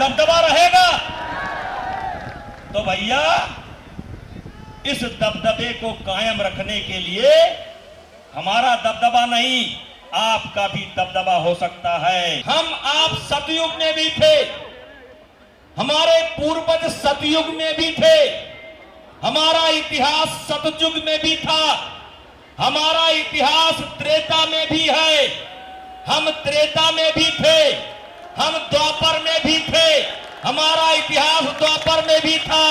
दबदबा रहेगा। तो भैया इस दबदबे को कायम रखने के लिए हमारा दबदबा नहीं, आपका भी दबदबा हो सकता है। हम आप सतयुग में भी थे, हमारे पूर्वज सतयुग में भी थे, हमारा इतिहास सतयुग में भी था, हमारा इतिहास त्रेता में भी है। हम त्रेता में भी थे, हम द्वापर में भी थे, हमारा इतिहास द्वापर में भी था,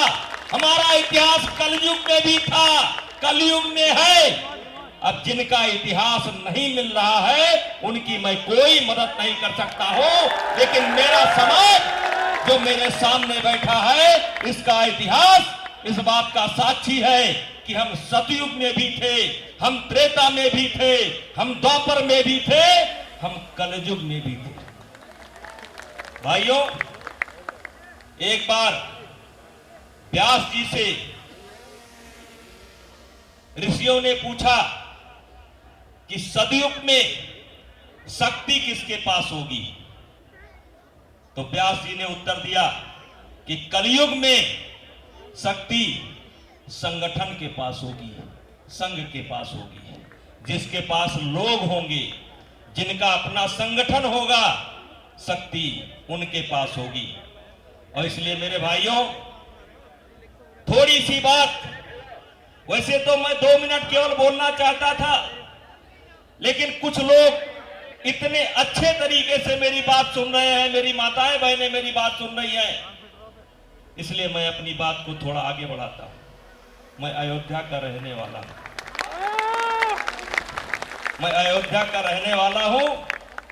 हमारा इतिहास कलयुग में भी था, कलयुग में है। अब जिनका इतिहास नहीं मिल रहा है उनकी मैं कोई मदद नहीं कर सकता हूं, लेकिन मेरा समाज जो मेरे सामने बैठा है इसका इतिहास इस बात का साक्षी है कि हम सतयुग में भी थे, हम त्रेता में भी थे, हम द्वापर में भी थे, हम कलयुग में भी थे। भाइयों, एक बार व्यास जी से ऋषियों ने पूछा कि सतयुग में शक्ति किसके पास होगी, तो व्यास जी ने उत्तर दिया कि कलयुग में शक्ति संगठन के पास होगी, संघ के पास होगी। जिसके पास लोग होंगे, जिनका अपना संगठन होगा, शक्ति उनके पास होगी। और इसलिए मेरे भाइयों, थोड़ी सी बात, वैसे तो मैं 2 मिनट केवल बोलना चाहता था, लेकिन कुछ लोग इतने अच्छे तरीके से मेरी बात सुन रहे हैं, मेरी माताएं बहनें मेरी बात सुन रही हैं, इसलिए मैं अपनी बात को थोड़ा आगे बढ़ाता हूं। मैं अयोध्या का रहने वाला हूं, मैं अयोध्या का रहने वाला हूं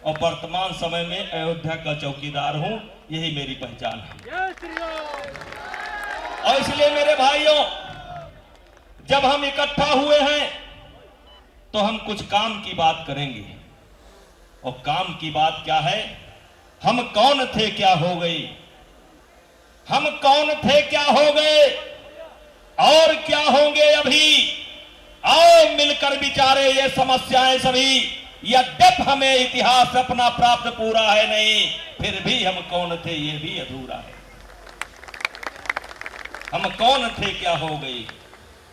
और वर्तमान समय में अयोध्या का चौकीदार हूं, यही मेरी पहचान है। और इसलिए मेरे भाइयों, जब हम इकट्ठा हुए हैं तो हम कुछ काम की बात करेंगे। और काम की बात क्या है? हम कौन थे, क्या हो गए, हम कौन थे, क्या हो गए और क्या होंगे अभी। आओ मिलकर विचारे ये समस्याएं सभी। यद्यप हमें इतिहास अपना प्राप्त पूरा है नहीं, फिर भी हम कौन थे ये भी अधूरा है। हम कौन थे, क्या हो गए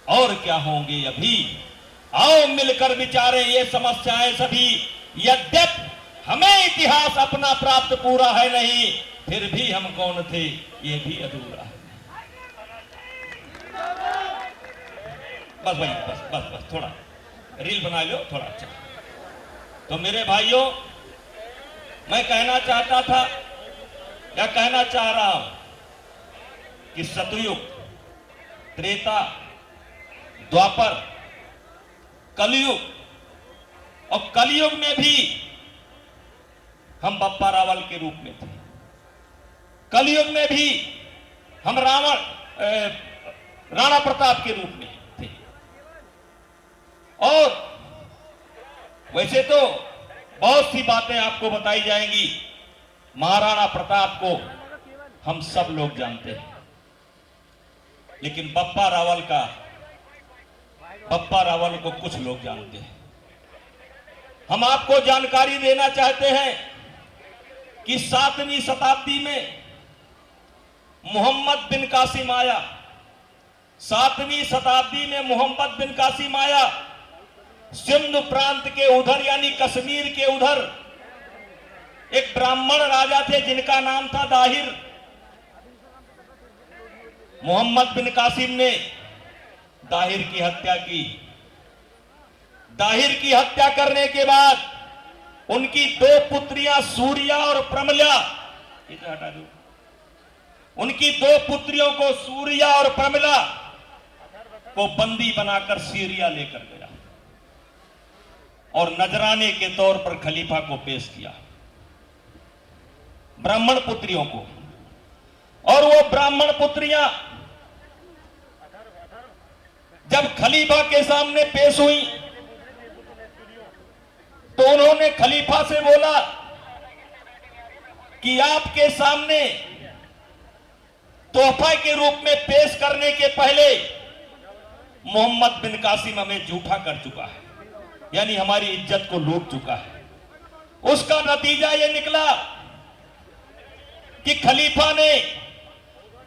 और क्या होंगे अभी। आओ मिलकर विचारे ये समस्याएं सभी। यद्यप हमें इतिहास अपना प्राप्त पूरा है नहीं, फिर भी हम कौन थे ये भी अधूरा है। बस भाई, बस बस बस, थोड़ा रील बना लो थोड़ा। अच्छा, तो मेरे भाइयों, मैं कहना चाहता था या कहना चाह रहा हूं कि सतयुग, त्रेता, द्वापर, कलयुग और कलयुग में भी हम बप्पा रावल के रूप में थे। कलयुग में भी हम राणा प्रताप के रूप में थे। और वैसे तो बहुत सी बातें आपको बताई जाएंगी। महाराणा प्रताप को हम सब लोग जानते हैं, लेकिन बप्पा रावल को कुछ लोग जानते हैं। हम आपको जानकारी देना चाहते हैं कि 7वीं शताब्दी में मोहम्मद बिन कासिम आया। 7वीं शताब्दी में मोहम्मद बिन कासिम आया। सिंध प्रांत के उधर यानी कश्मीर के उधर एक ब्राह्मण राजा थे जिनका नाम था दाहिर। मोहम्मद बिन कासिम ने दाहिर की हत्या की। दाहिर की हत्या करने के बाद उनकी 2 पुत्रियां सूरिया और प्रमला, इसे हटा दो, उनकी 2 पुत्रियों को सूरिया और प्रमला को बंदी बनाकर सीरिया लेकर गया और नजराने के तौर पर खलीफा को पेश किया, ब्राह्मण पुत्रियों को। और वो ब्राह्मण पुत्रियां जब खलीफा के सामने पेश हुई तो उन्होंने खलीफा से बोला कि आपके सामने तोहफा के रूप में पेश करने के पहले मोहम्मद बिन कासिम हमें झूठा कर चुका है, यानी हमारी इज्जत को लूट चुका है। उसका नतीजा यह निकला कि खलीफा ने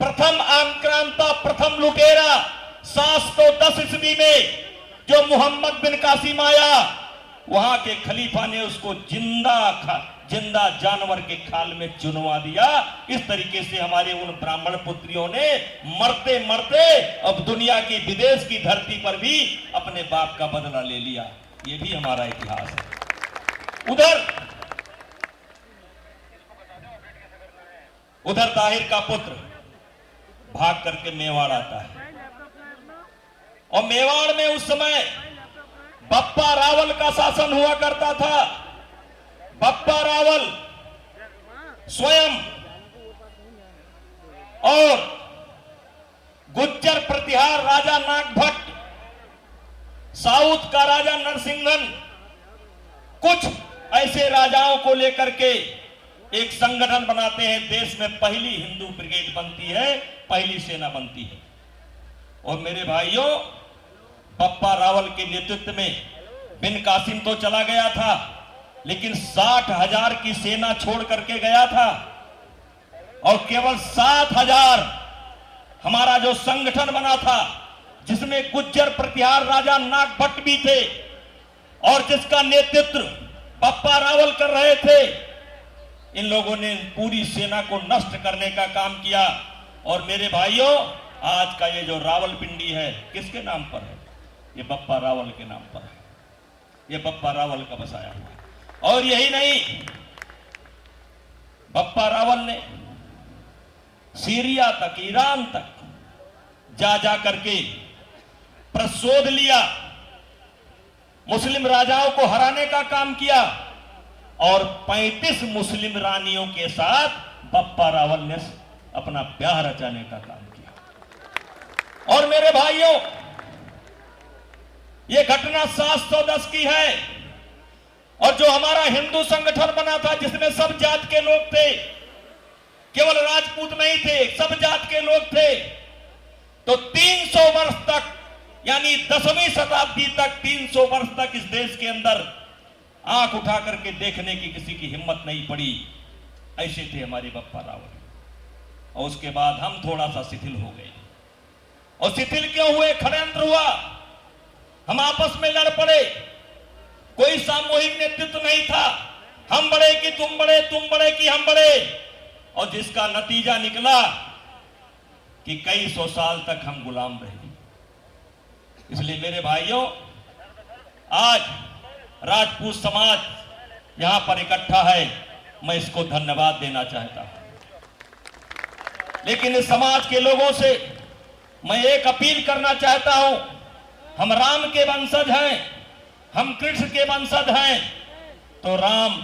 प्रथम आक्रांता, प्रथम लुटेरा 710 ईस्वी में जो मोहम्मद बिन कासिम आया, वहां के खलीफा ने उसको जिंदा जानवर के खाल में चुनवा दिया। इस तरीके से हमारे उन ब्राह्मण पुत्रियों ने मरते मरते अब दुनिया की, विदेश की धरती पर भी अपने बाप का बदला ले लिया। ये भी हमारा इतिहास है। उधर ताहिर का पुत्र भाग करके मेवाड़ आता है, और मेवाड़ में उस समय बप्पा रावल का शासन हुआ करता था। बप्पा रावल स्वयं और गुज्जर प्रतिहार राजा नागभट्ट, साउथ का राजा नरसिंहन, कुछ ऐसे राजाओं को लेकर के एक संगठन बनाते हैं। देश में पहली हिंदू ब्रिगेड बनती है, पहली सेना बनती है। और मेरे भाइयों, बप्पा रावल के नेतृत्व में बिन कासिम तो चला गया था, लेकिन 60,000 की सेना छोड़ करके गया था, और केवल 7,000 हमारा जो संगठन बना था, जिसमें गुज्जर प्रतिहार राजा नागभट्ट भी थे और जिसका नेतृत्व बप्पा रावल कर रहे थे। इन लोगों ने पूरी सेना को नष्ट करने का काम किया। और मेरे भाइयों, आज का ये जो रावलपिंडी है, किसके नाम पर है? ये बप्पा रावल के नाम पर है। ये बप्पा रावल का बसाया हुआ। और यही नहीं, बप्पा रावल ने सीरिया तक, ईरान तक जा करके प्रशोध लिया, मुस्लिम राजाओं को हराने का काम किया, और 35 मुस्लिम रानियों के साथ बप्पा रावल ने अपना ब्याह रचाने का काम किया। और मेरे भाइयों, यह घटना 710 की है। और जो हमारा हिंदू संगठन बना था, जिसमें सब जात के लोग थे, केवल राजपूत नहीं थे, सब जात के लोग थे, तो 300 वर्ष तक, यानी 10वीं शताब्दी तक, 300 वर्ष तक इस देश के अंदर आंख उठा करके देखने की किसी की हिम्मत नहीं पड़ी। ऐसे थे हमारे बप्पा रावल। और उसके बाद हम थोड़ा सा शिथिल हो गए। और शिथिल क्यों हुए? षड्यंत्र हुआ, हम आपस में लड़ पड़े, कोई सामूहिक नेतृत्व नहीं था। हम बड़े कि तुम बड़े, तुम बड़े कि हम बड़े। और जिसका नतीजा निकला कि कई सौ साल तक हम गुलाम रहे। इसलिए मेरे भाइयों, आज राजपूत समाज यहां पर इकट्ठा है, मैं इसको धन्यवाद देना चाहता हूं। लेकिन इस समाज के लोगों से मैं एक अपील करना चाहता हूं। हम राम के वंशज हैं, हम कृष्ण के वंशज हैं, तो राम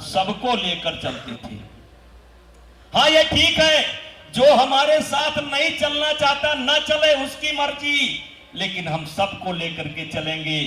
सबको लेकर चलते थे। हाँ, ये ठीक है, जो हमारे साथ नहीं चलना चाहता ना चले, उसकी मर्जी, लेकिन हम सबको लेकर के चलेंगे।